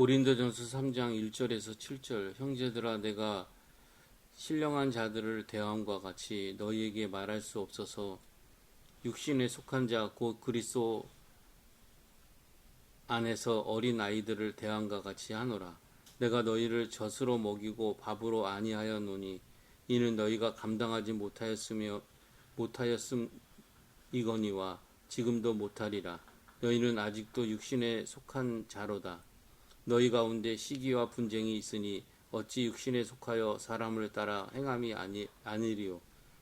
고린도전서 3장 1절에서 7절 형제들아 내가 신령한 자들을 대함과 같이 너희에게 말할 수 없어서 육신에 속한 자 곧 그리스도 안에서 어린 아이들을 대함과 같이 하노라. 내가 너희를 젖으로 먹이고 밥으로 아니하였노니 이는 너희가 감당하지 못하였음이거니와 지금도 못하리라. 너희는 아직도 육신에 속한 자로다. 너희 가운데 시기와 분쟁이 있으니 어찌 육신에 속하여 사람을 따라 행함이 아니리요.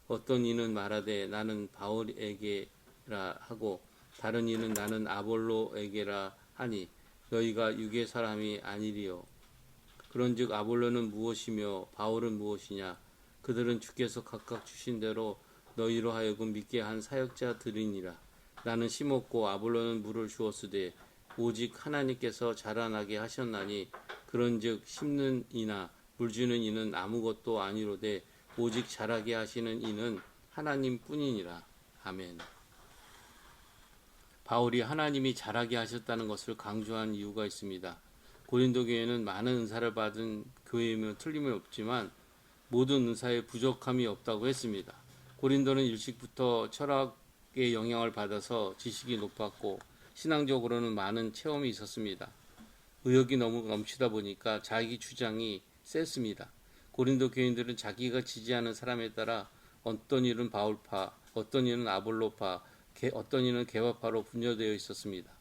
어떤 이는 말하되 나는 바울에게라 하고 다른 이는 나는 아볼로에게라 하니 너희가 육의 사람이 아니리요. 그런즉 아볼로는 무엇이며 바울은 무엇이냐? 그들은 주께서 각각 주신 대로 너희로 하여금 믿게 한 사역자들이니라. 나는 심었고 아볼로는 물을 주었으되 오직 하나님께서 자라나게 하셨나니 그런즉 심는 이나 물 주는 이는 아무것도 아니로되 오직 자라게 하시는 이는 하나님뿐이니라. 아멘. 바울이 하나님이 자라게 하셨다는 것을 강조한 이유가 있습니다. 고린도 교회는 많은 은사를 받은 교회이면 틀림이 없지만 모든 은사에 부족함이 없다고 했습니다. 고린도는 일찍부터 철학의 영향을 받아서 지식이 높았고 신앙적으로는 많은 체험이 있었습니다. 의욕이 너무 넘치다 보니까 자기 주장이 셌습니다. 고린도 교인들은 자기가 지지하는 사람에 따라 어떤 일은 바울파, 어떤 일은 아볼로파, 어떤 일은 게바파로 분열되어 있었습니다.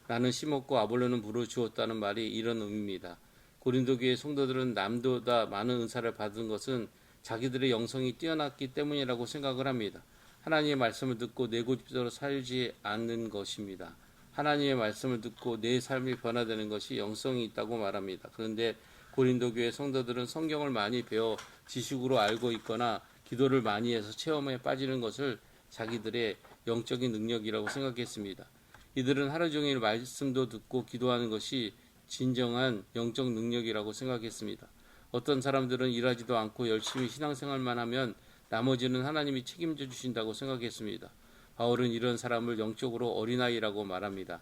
나는 심었고 아볼로는 물을 주었다는 말이 이런 의미입니다. 고린도 교회 성도들은 남보다 많은 은사를 받은 것은 자기들의 영성이 뛰어났기 때문이라고 생각을 합니다. 하나님의 말씀을 듣고 내 고집대로 살지 않는 것입니다. 하나님의 말씀을 듣고 내 삶이 변화되는 것이 영성이 있다고 말합니다. 그런데 고린도 교회 성도들은 성경을 많이 배워 지식으로 알고 있거나 기도를 많이 해서 체험에 빠지는 것을 자기들의 영적인 능력이라고 생각했습니다. 이들은 하루 종일 말씀도 듣고 기도하는 것이 진정한 영적 능력이라고 생각했습니다. 어떤 사람들은 일하지도 않고 열심히 신앙생활만 하면 나머지는 하나님이 책임져 주신다고 생각했습니다. 바울은 이런 사람을 영적으로 어린아이라고 말합니다.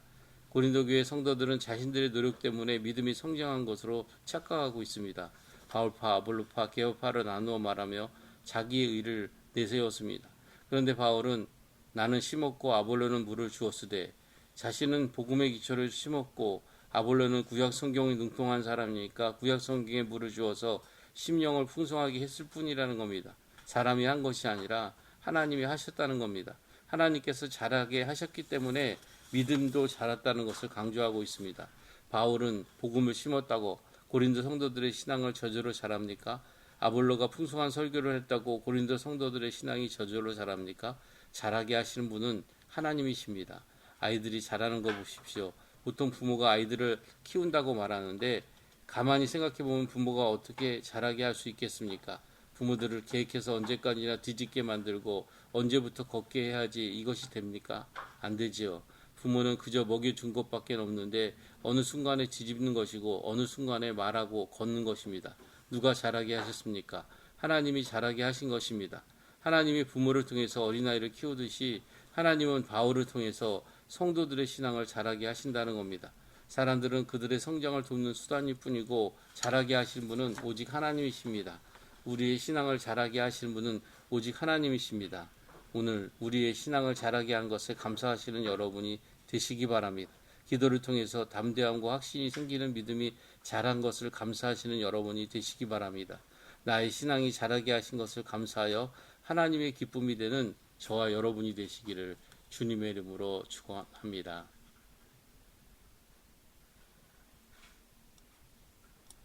고린도 교회 성도들은 자신들의 노력 때문에 믿음이 성장한 것으로 착각하고 있습니다. 바울파, 아볼로파, 게오파를 나누어 말하며 자기의 의를 내세웠습니다. 그런데 바울은 나는 심었고 아볼로는 물을 주었으되 자신은 복음의 기초를 심었고 아볼로는 구약 성경에 능통한 사람이니까 구약 성경에 물을 주어서 심령을 풍성하게 했을 뿐이라는 겁니다. 사람이 한 것이 아니라 하나님이 하셨다는 겁니다. 하나님께서 자라게 하셨기 때문에 믿음도 자랐다는 것을 강조하고 있습니다. 바울은 복음을 심었다고 고린도 성도들의 신앙을 저절로 자랍니까? 아볼로가 풍성한 설교를 했다고 고린도 성도들의 신앙이 저절로 자랍니까? 자라게 하시는 분은 하나님이십니다. 아이들이 자라는 거 보십시오. 보통 부모가 아이들을 키운다고 말하는데 가만히 생각해보면 부모가 어떻게 자라게 할 수 있겠습니까? 부모들을 계획해서 언제까지나 뒤집게 만들고 언제부터 걷게 해야지 이것이 됩니까? 안 되지요. 부모는 그저 먹여준 것밖에 없는데 어느 순간에 뒤집는 것이고 어느 순간에 말하고 걷는 것입니다. 누가 자라게 하셨습니까? 하나님이 자라게 하신 것입니다. 하나님이 부모를 통해서 어린아이를 키우듯이 하나님은 바울을 통해서 성도들의 신앙을 자라게 하신다는 겁니다. 사람들은 그들의 성장을 돕는 수단일 뿐이고 자라게 하신 분은 오직 하나님이십니다. 우리의 신앙을 자라게 하시는 분은 오직 하나님이십니다. 오늘 우리의 신앙을 자라게 한 것에 감사하시는 여러분이 되시기 바랍니다. 기도를 통해서 담대함과 확신이 생기는 믿음이 자란 것을 감사하시는 여러분이 되시기 바랍니다. 나의 신앙이 자라게 하신 것을 감사하여 하나님의 기쁨이 되는 저와 여러분이 되시기를 주님의 이름으로 축원합니다.